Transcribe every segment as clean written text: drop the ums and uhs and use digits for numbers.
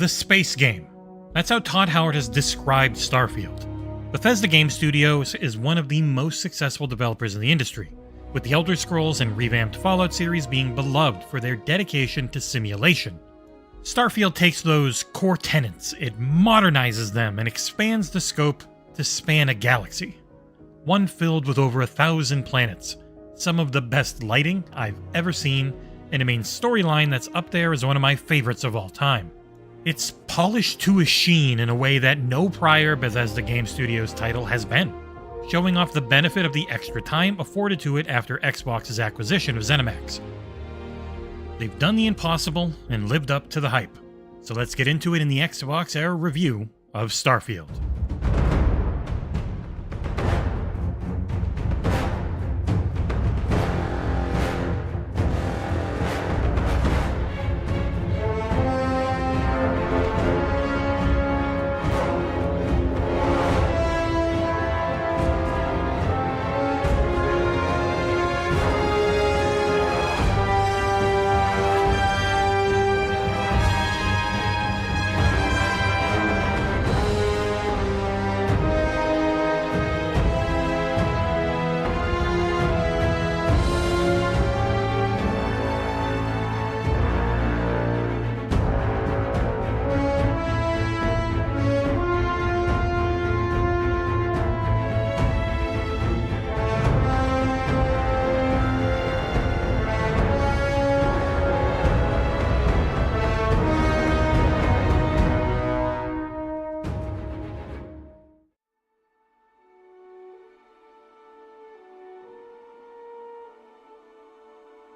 The space game. That's how Todd Howard has described Starfield. Bethesda Game Studios is one of the most successful developers in the industry, with the Elder Scrolls and revamped Fallout series being beloved for their dedication to simulation. Starfield takes those core tenets, it modernizes them, and expands the scope to span a galaxy. One filled with over 1,000 planets, some of the best lighting I've ever seen, and a main storyline that's up there as one of my favorites of all time. It's polished to a sheen in a way that no prior Bethesda Game Studios title has been, showing off the benefit of the extra time afforded to it after Xbox's acquisition of ZeniMax. They've done the impossible and lived up to the hype, so let's get into it in the Xbox Era review of Starfield.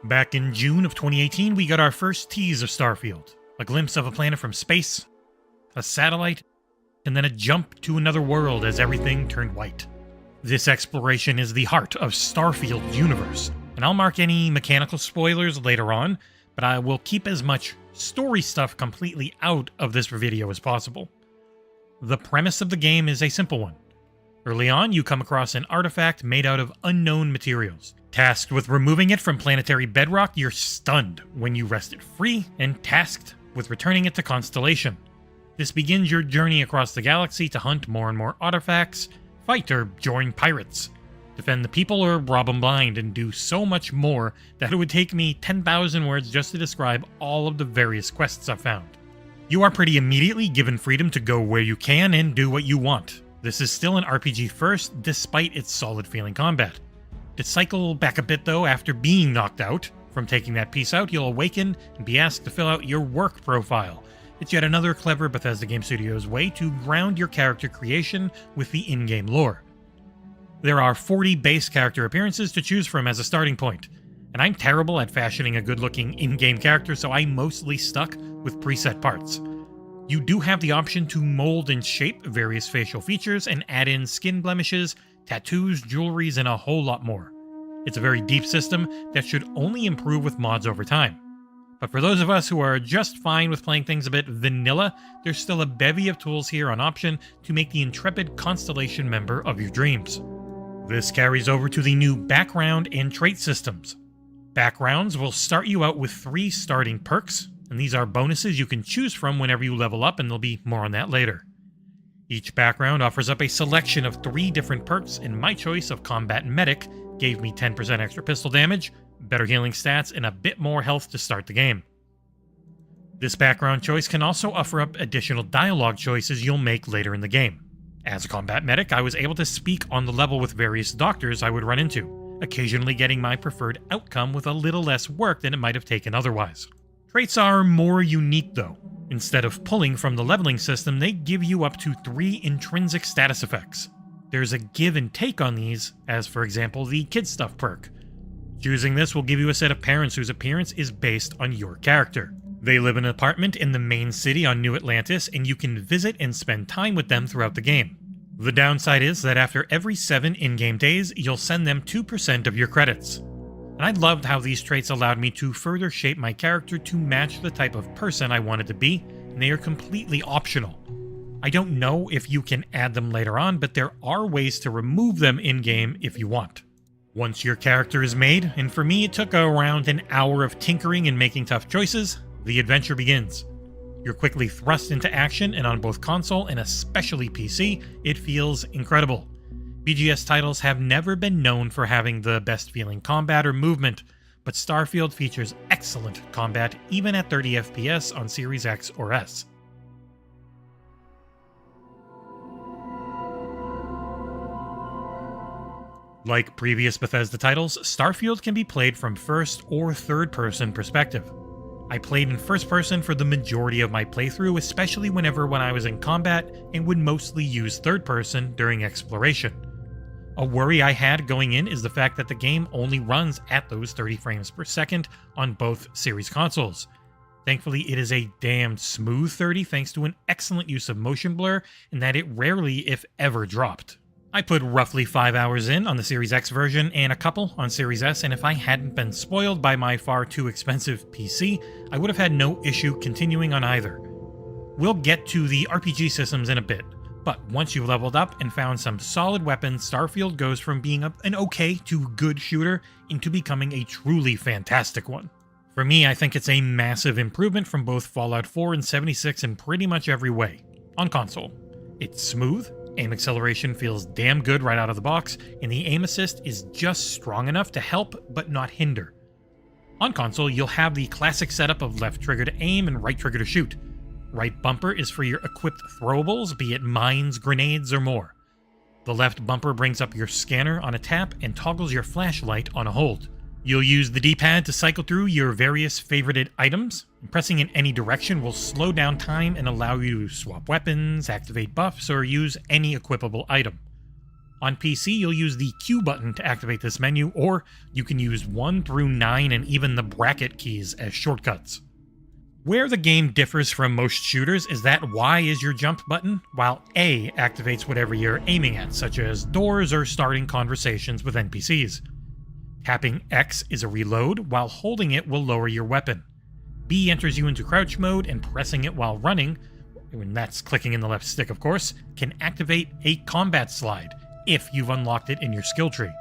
Back in June of 2018, we got our first tease of Starfield. A glimpse of a planet from space, a satellite, and then a jump to another world as everything turned white. This exploration is the heart of Starfield's universe, and I'll mark any mechanical spoilers later on, but I will keep as much story stuff completely out of this video as possible. The premise of the game is a simple one. Early on, you come across an artifact made out of unknown materials. Tasked with removing it from planetary bedrock, you're stunned when you wrest it free, and tasked with returning it to Constellation. This begins your journey across the galaxy to hunt more and more artifacts, fight or join pirates, defend the people or rob them blind, and do so much more that it would take me 10,000 words just to describe all of the various quests I've found. You are pretty immediately given freedom to go where you can and do what you want. This is still an RPG first, despite its solid feeling combat. To cycle back a bit though, after being knocked out, from taking that piece out, you'll awaken and be asked to fill out your work profile. It's yet another clever Bethesda Game Studios way to ground your character creation with the in-game lore. There are 40 base character appearances to choose from as a starting point, and I'm terrible at fashioning a good-looking in-game character, so I mostly stuck with preset parts. You do have the option to mold and shape various facial features and add in skin blemishes, tattoos, jewelries, and a whole lot more. It's a very deep system that should only improve with mods over time. But for those of us who are just fine with playing things a bit vanilla, there's still a bevy of tools here on option to make the intrepid Constellation member of your dreams. This carries over to the new background and trait systems. Backgrounds will start you out with 3 starting perks, and these are bonuses you can choose from whenever you level up, and there'll be more on that later. Each background offers up a selection of 3 different perks, and my choice of Combat Medic gave me 10% extra pistol damage, better healing stats, and a bit more health to start the game. This background choice can also offer up additional dialogue choices you'll make later in the game. As a Combat Medic, I was able to speak on the level with various doctors I would run into, occasionally getting my preferred outcome with a little less work than it might have taken otherwise. Traits are more unique though. Instead of pulling from the leveling system, they give you up to 3 intrinsic status effects. There's a give and take on these, as for example the Kid Stuff perk. Choosing this will give you a set of parents whose appearance is based on your character. They live in an apartment in the main city on New Atlantis, and you can visit and spend time with them throughout the game. The downside is that after every 7 in-game days, you'll send them 2% of your credits. And I loved how these traits allowed me to further shape my character to match the type of person I wanted to be, and they are completely optional. I don't know if you can add them later on, but there are ways to remove them in-game if you want. Once your character is made, and for me it took around an hour of tinkering and making tough choices, the adventure begins. You're quickly thrust into action, and on both console and especially PC, it feels incredible. BGS titles have never been known for having the best feeling combat or movement, but Starfield features excellent combat even at 30 FPS on Series X or S. Like previous Bethesda titles, Starfield can be played from first or third-person perspective. I played in first person for the majority of my playthrough, especially when I was in combat, and would mostly use third person during exploration. A worry I had going in is the fact that the game only runs at those 30 frames per second on both series consoles. Thankfully, it is a damn smooth 30 thanks to an excellent use of motion blur, and that it rarely, if ever, dropped. I put roughly 5 hours in on the Series X version and a couple on Series S, and if I hadn't been spoiled by my far too expensive PC, I would have had no issue continuing on either. We'll get to the RPG systems in a bit, but once you've leveled up and found some solid weapons, Starfield goes from being an okay to good shooter into becoming a truly fantastic one. For me, I think it's a massive improvement from both Fallout 4 and 76 in pretty much every way. On console, it's smooth, aim acceleration feels damn good right out of the box, and the aim assist is just strong enough to help but not hinder. On console, you'll have the classic setup of left trigger to aim and right trigger to shoot. Right bumper is for your equipped throwables, be it mines, grenades, or more. The left bumper brings up your scanner on a tap and toggles your flashlight on a hold. You'll use the D-pad to cycle through your various favorited items. Pressing in any direction will slow down time and allow you to swap weapons, activate buffs, or use any equipable item. On PC, you'll use the Q button to activate this menu, or you can use 1 through 9 and even the bracket keys as shortcuts. Where the game differs from most shooters is that Y is your jump button, while A activates whatever you're aiming at, such as doors or starting conversations with NPCs. Tapping X is a reload, while holding it will lower your weapon. B enters you into crouch mode, and pressing it while running, and that's clicking in the left stick of course, can activate a combat slide, if you've unlocked it in your skill tree.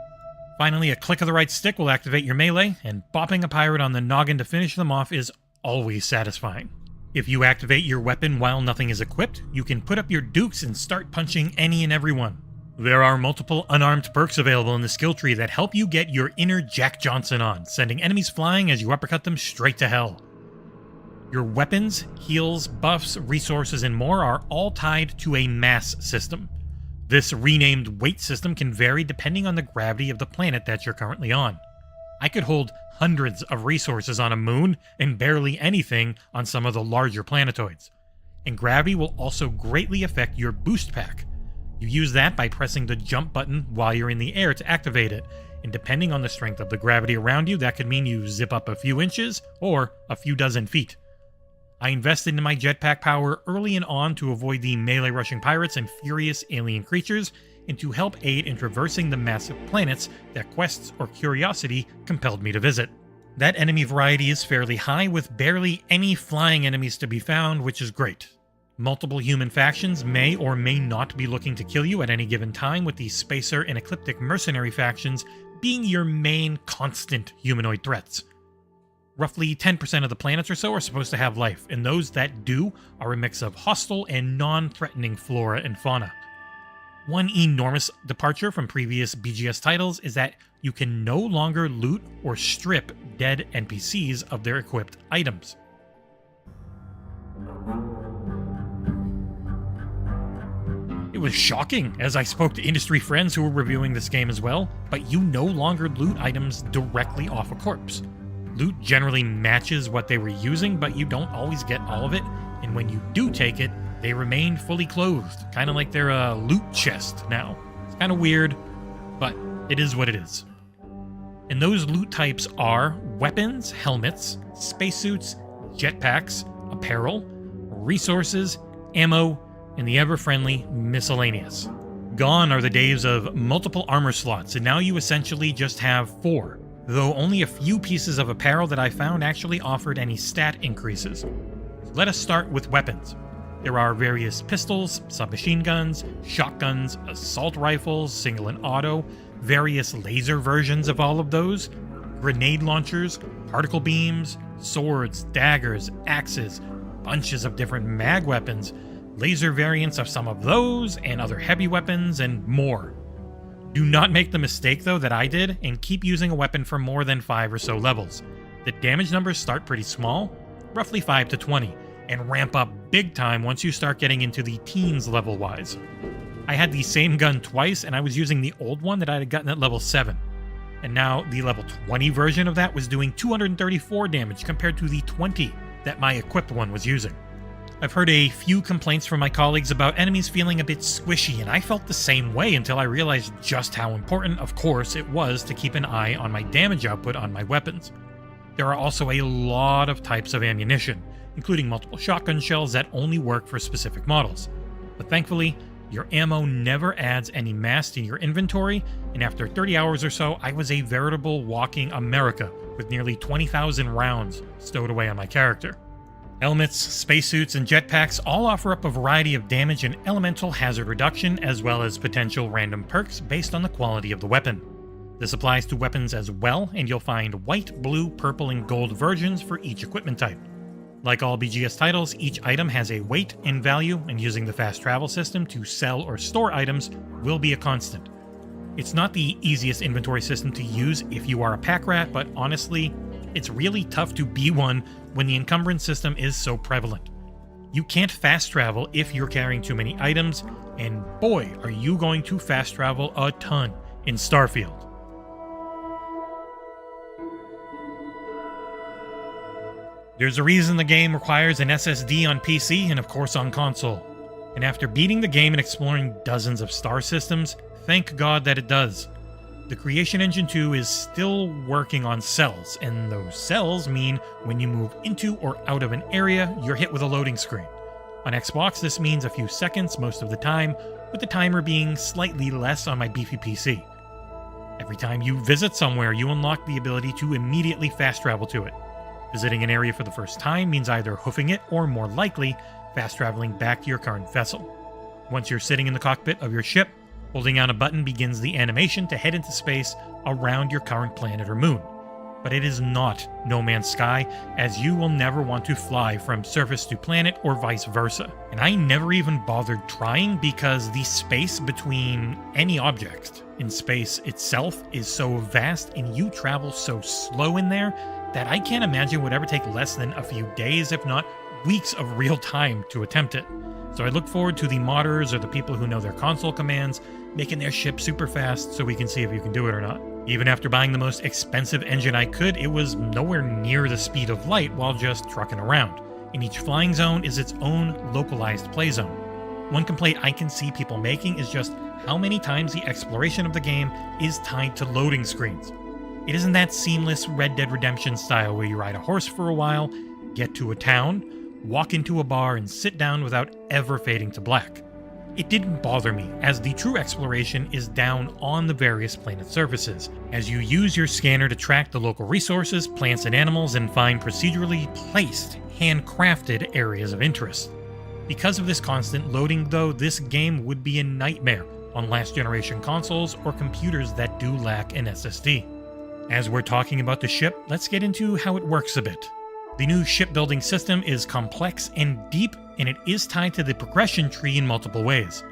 Finally, a click of the right stick will activate your melee, and bopping a pirate on the noggin to finish them off is always satisfying. If you activate your weapon while nothing is equipped, you can put up your dukes and start punching any and everyone. There are multiple unarmed perks available in the skill tree that help you get your inner Jack Johnson on, sending enemies flying as you uppercut them straight to hell. Your weapons, heals, buffs, resources, and more are all tied to a mass system. This renamed weight system can vary depending on the gravity of the planet that you're currently on. I could hold hundreds of resources on a moon and barely anything on some of the larger planetoids. And gravity will also greatly affect your boost pack. You use that by pressing the jump button while you're in the air to activate it, and depending on the strength of the gravity around you, that could mean you zip up a few inches or a few dozen feet. I invested in my jetpack power early and on to avoid the melee rushing pirates and furious alien creatures, and to help aid in traversing the massive planets that quests or curiosity compelled me to visit. That enemy variety is fairly high, with barely any flying enemies to be found, which is great. Multiple human factions may or may not be looking to kill you at any given time, with the Spacer and Ecliptic mercenary factions being your main constant humanoid threats. Roughly 10% of the planets or so are supposed to have life, and those that do are a mix of hostile and non-threatening flora and fauna. One enormous departure from previous BGS titles is that you can no longer loot or strip dead NPCs of their equipped items. It was shocking as I spoke to industry friends who were reviewing this game as well, but you no longer loot items directly off a corpse. Loot generally matches what they were using, but you don't always get all of it, and when you do take it, they remain fully clothed, kind of like they're a loot chest now. It's kind of weird, but it is what it is. And those loot types are weapons, helmets, spacesuits, jetpacks, apparel, resources, ammo, and the ever-friendly miscellaneous. Gone are the days of multiple armor slots, and now you essentially just have 4, though only a few pieces of apparel that I found actually offered any stat increases. Let us start with weapons. There are various pistols, submachine guns, shotguns, assault rifles, single and auto, various laser versions of all of those, grenade launchers, particle beams, swords, daggers, axes, bunches of different mag weapons, laser variants of some of those, and other heavy weapons, and more. Do not make the mistake, though, that I did, and keep using a weapon for more than 5 or so levels. The damage numbers start pretty small, roughly 5 to 20, and ramp up big time once you start getting into the teens level-wise. I had the same gun twice, and I was using the old one that I had gotten at level 7. And now the level 20 version of that was doing 234 damage compared to the 20 that my equipped one was using. I've heard a few complaints from my colleagues about enemies feeling a bit squishy, and I felt the same way until I realized just how important, of course, it was to keep an eye on my damage output on my weapons. There are also a lot of types of ammunition, including multiple shotgun shells that only work for specific models. But thankfully, your ammo never adds any mass to your inventory, and after 30 hours or so, I was a veritable walking America with nearly 20,000 rounds stowed away on my character. Helmets, spacesuits, and jetpacks all offer up a variety of damage and elemental hazard reduction, as well as potential random perks based on the quality of the weapon. This applies to weapons as well, and you'll find white, blue, purple, and gold versions for each equipment type. Like all BGS titles, each item has a weight and value, and using the fast travel system to sell or store items will be a constant. It's not the easiest inventory system to use if you are a pack rat, but honestly, it's really tough to be one when the encumbrance system is so prevalent. You can't fast travel if you're carrying too many items, and boy, are you going to fast travel a ton in Starfield. There's a reason the game requires an SSD on PC and of course on console. And after beating the game and exploring dozens of star systems, thank God that it does. The Creation Engine 2 is still working on cells, and those cells mean when you move into or out of an area, you're hit with a loading screen. On Xbox, this means a few seconds most of the time, with the timer being slightly less on my beefy PC. Every time you visit somewhere, you unlock the ability to immediately fast travel to it. Visiting an area for the first time means either hoofing it or, more likely, fast traveling back to your current vessel. Once you're sitting in the cockpit of your ship, holding down a button begins the animation to head into space around your current planet or moon. But it is not No Man's Sky, as you will never want to fly from surface to planet or vice versa. And I never even bothered trying because the space between any object in space itself is so vast and you travel so slow in there that I can't imagine it would ever take less than a few days, if not weeks of real time to attempt it. So I look forward to the modders or the people who know their console commands making their ship super fast so we can see if you can do it or not. Even after buying the most expensive engine I could, it was nowhere near the speed of light while just trucking around. And each flying zone is its own localized play zone. One complaint I can see people making is just how many times the exploration of the game is tied to loading screens. It isn't that seamless Red Dead Redemption style where you ride a horse for a while, get to a town, walk into a bar, and sit down without ever fading to black. It didn't bother me, as the true exploration is down on the various planet surfaces, as you use your scanner to track the local resources, plants, and animals and find procedurally placed, handcrafted areas of interest. Because of this constant loading, though, this game would be a nightmare on last generation consoles or computers that do lack an SSD. As we're talking about the ship, let's get into how it works a bit. The new shipbuilding system is complex and deep, and it is tied to the progression tree in multiple ways.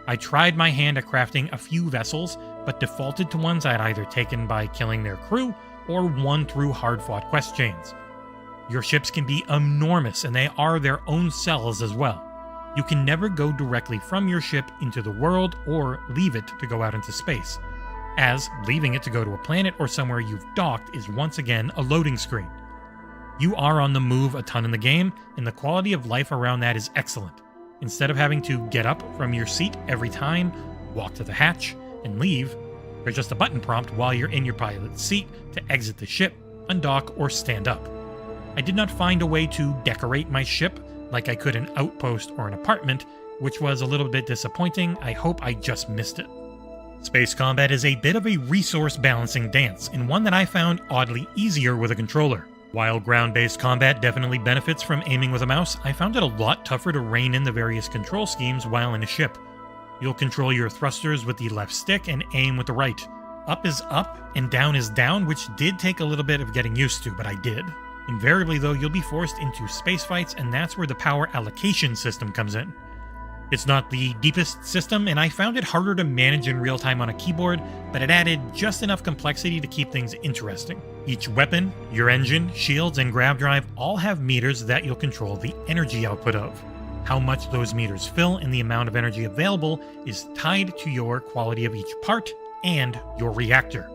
I tried my hand at crafting a few vessels, but defaulted to ones I'd either taken by killing their crew or won through hard-fought quest chains. Your ships can be enormous, and they are their own cells as well. You can never go directly from your ship into the world or leave it to go out into space, as leaving it to go to a planet or somewhere you've docked is once again a loading screen. You are on the move a ton in the game, and the quality of life around that is excellent. Instead of having to get up from your seat every time, walk to the hatch, and leave, there's just a button prompt while you're in your pilot's seat to exit the ship, undock, or stand up. I did not find a way to decorate my ship like I could an outpost or an apartment, which was a little bit disappointing. I hope I just missed it. Space combat is a bit of a resource balancing dance, and one that I found oddly easier with a controller. While ground-based combat definitely benefits from aiming with a mouse, I found it a lot tougher to rein in the various control schemes while in a ship. You'll control your thrusters with the left stick and aim with the right. Up is up and down is down, which did take a little bit of getting used to, but I did. Invariably, though, you'll be forced into space fights, and that's where the power allocation system comes in. It's not the deepest system, and I found it harder to manage in real time on a keyboard, but it added just enough complexity to keep things interesting. Each weapon, your engine, shields, and grab drive all have meters that you'll control the energy output of. How much those meters fill and the amount of energy available is tied to your quality of each part and your reactor.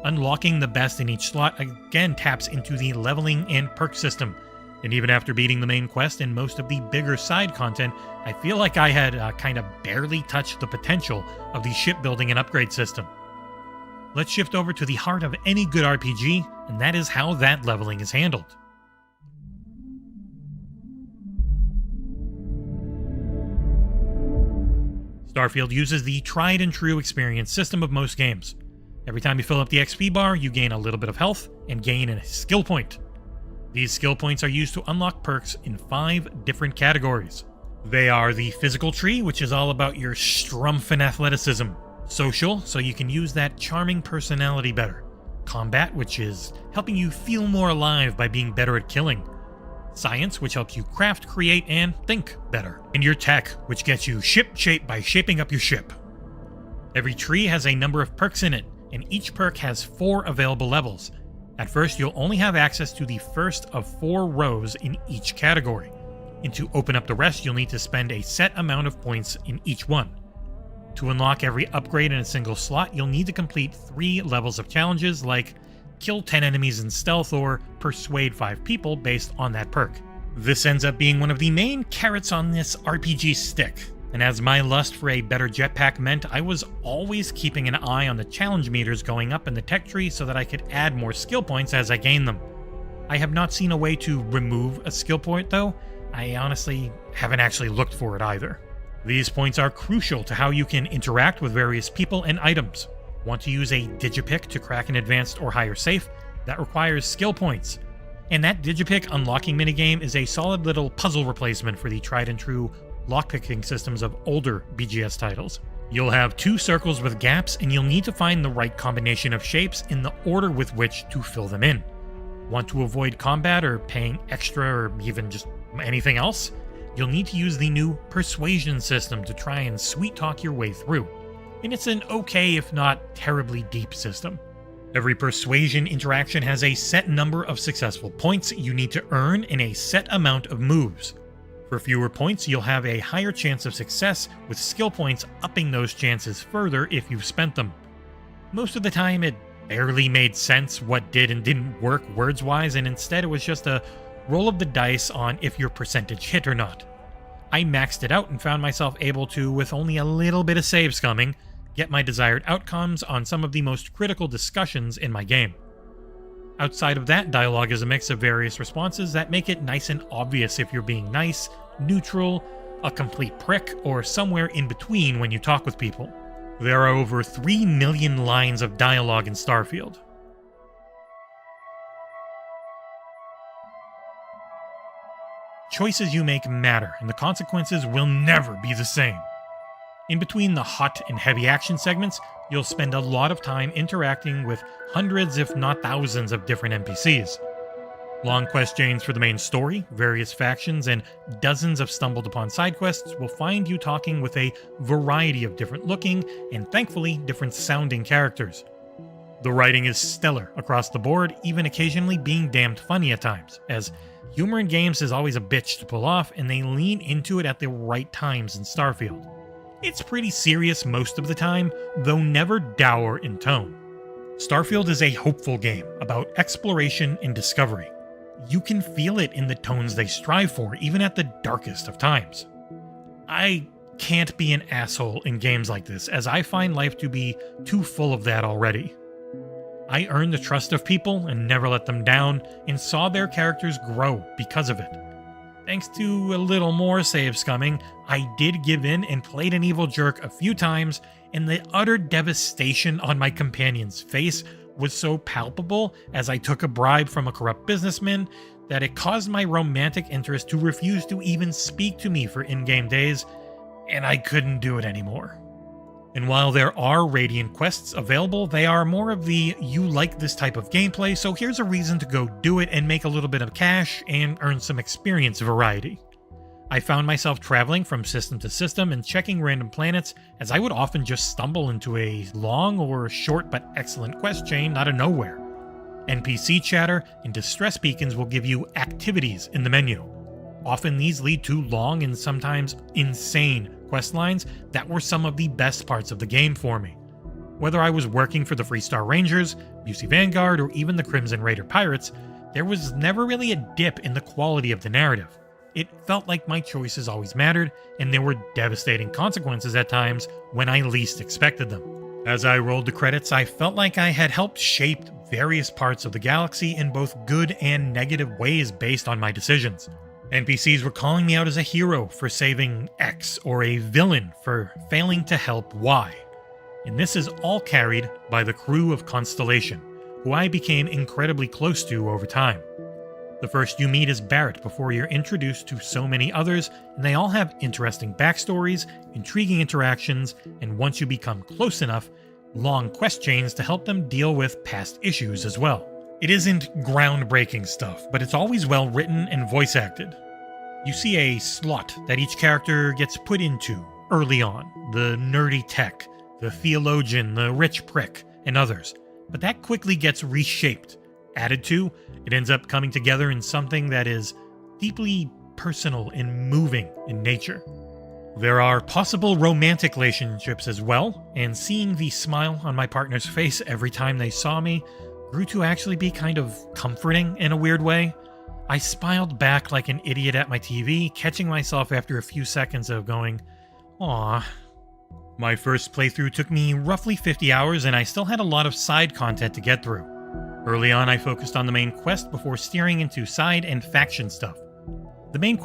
Unlocking the best in each slot again taps into the leveling and perk system. And even after beating the main quest and most of the bigger side content, I feel like I had kind of barely touched the potential of the shipbuilding and upgrade system. Let's shift over to the heart of any good RPG, and that is how that leveling is handled. Starfield uses the tried and true experience system of most games. Every time you fill up the XP bar, you gain a little bit of health and gain a skill point. These skill points are used to unlock perks in 5 different categories. They are the physical tree, which is all about your strumph and athleticism. Social, so you can use that charming personality better. Combat, which is helping you feel more alive by being better at killing. Science, which helps you craft, create, and think better. And your tech, which gets you ship shape by shaping up your ship. Every tree has a number of perks in it, and each perk has 4 available levels. At first, you'll only have access to the first of 4 rows in each category. And to open up the rest, you'll need to spend a set amount of points in each one. To unlock every upgrade in a single slot, you'll need to complete 3 levels of challenges like kill 10 enemies in stealth or persuade 5 people based on that perk. This ends up being one of the main carrots on this RPG stick. And as my lust for a better jetpack meant, I was always keeping an eye on the challenge meters going up in the tech tree so that I could add more skill points as I gain them. I have not seen a way to remove a skill point though. I honestly haven't actually looked for it either. These points are crucial to how you can interact with various people and items. Want to use a digipick to crack an advanced or higher safe? That requires skill points. And that digipick unlocking minigame is a solid little puzzle replacement for the tried and true lockpicking systems of older BGS titles. You'll have 2 circles with gaps, and you'll need to find the right combination of shapes in the order with which to fill them in. Want to avoid combat or paying extra or even just anything else? You'll need to use the new persuasion system to try and sweet talk your way through. And it's an okay, if not terribly deep system. Every persuasion interaction has a set number of successful points you need to earn in a set amount of moves. For fewer points, you'll have a higher chance of success, with skill points upping those chances further if you've spent them. Most of the time, it barely made sense what did and didn't work words-wise, and instead it was just a roll of the dice on if your percentage hit or not. I maxed it out and found myself able to, with only a little bit of save scumming, get my desired outcomes on some of the most critical discussions in my game. Outside of that, dialogue is a mix of various responses that make it nice and obvious if you're being nice, neutral, a complete prick, or somewhere in between when you talk with people. There are over 3 million lines of dialogue in Starfield. Choices you make matter, and the consequences will never be the same. In between the hot and heavy action segments, you'll spend a lot of time interacting with hundreds if not thousands of different NPCs. Long quest chains for the main story, various factions, and dozens of stumbled upon side quests will find you talking with a variety of different looking and thankfully different sounding characters. The writing is stellar across the board, even occasionally being damned funny at times, as humor in games is always a bitch to pull off and they lean into it at the right times in Starfield. It's pretty serious most of the time, though never dour in tone. Starfield is a hopeful game about exploration and discovery. You can feel it in the tones they strive for, even at the darkest of times. I can't be an asshole in games like this, as I find life to be too full of that already. I earned the trust of people and never let them down, and saw their characters grow because of it. Thanks to a little more save scumming, I did give in and played an evil jerk a few times, and the utter devastation on my companion's face was so palpable as I took a bribe from a corrupt businessman that it caused my romantic interest to refuse to even speak to me for in-game days, and I couldn't do it anymore. And while there are Radiant quests available, they are more of the you like this type of gameplay, so here's a reason to go do it and make a little bit of cash and earn some experience variety. I found myself traveling from system to system and checking random planets, as I would often just stumble into a long or short but excellent quest chain out of nowhere. NPC chatter and distress beacons will give you activities in the menu. Often these lead to long and sometimes insane quest lines that were some of the best parts of the game for me. Whether I was working for the Freestar Rangers, Busey Vanguard, or even the Crimson Raider Pirates, there was never really a dip in the quality of the narrative. It felt like my choices always mattered, and there were devastating consequences at times when I least expected them. As I rolled the credits, I felt like I had helped shape various parts of the galaxy in both good and negative ways based on my decisions. NPCs were calling me out as a hero for saving X or a villain for failing to help Y. And this is all carried by the crew of Constellation, who I became incredibly close to over time. The first you meet is Barrett before you're introduced to so many others, and they all have interesting backstories, intriguing interactions, and once you become close enough, long quest chains to help them deal with past issues as well. It isn't groundbreaking stuff, but it's always well written and voice acted. You see a slot that each character gets put into early on, the nerdy tech, the theologian, the rich prick, and others, but that quickly gets reshaped. Added to, it ends up coming together in something that is deeply personal and moving in nature. There are possible romantic relationships as well, and seeing the smile on my partner's face every time they saw me grew to actually be kind of comforting in a weird way. I smiled back like an idiot at my TV, catching myself after a few seconds of going, "Aw." My first playthrough took me roughly 50 hours, and I still had a lot of side content to get through. Early on, I focused on the main quest before steering into side and faction stuff. The main quest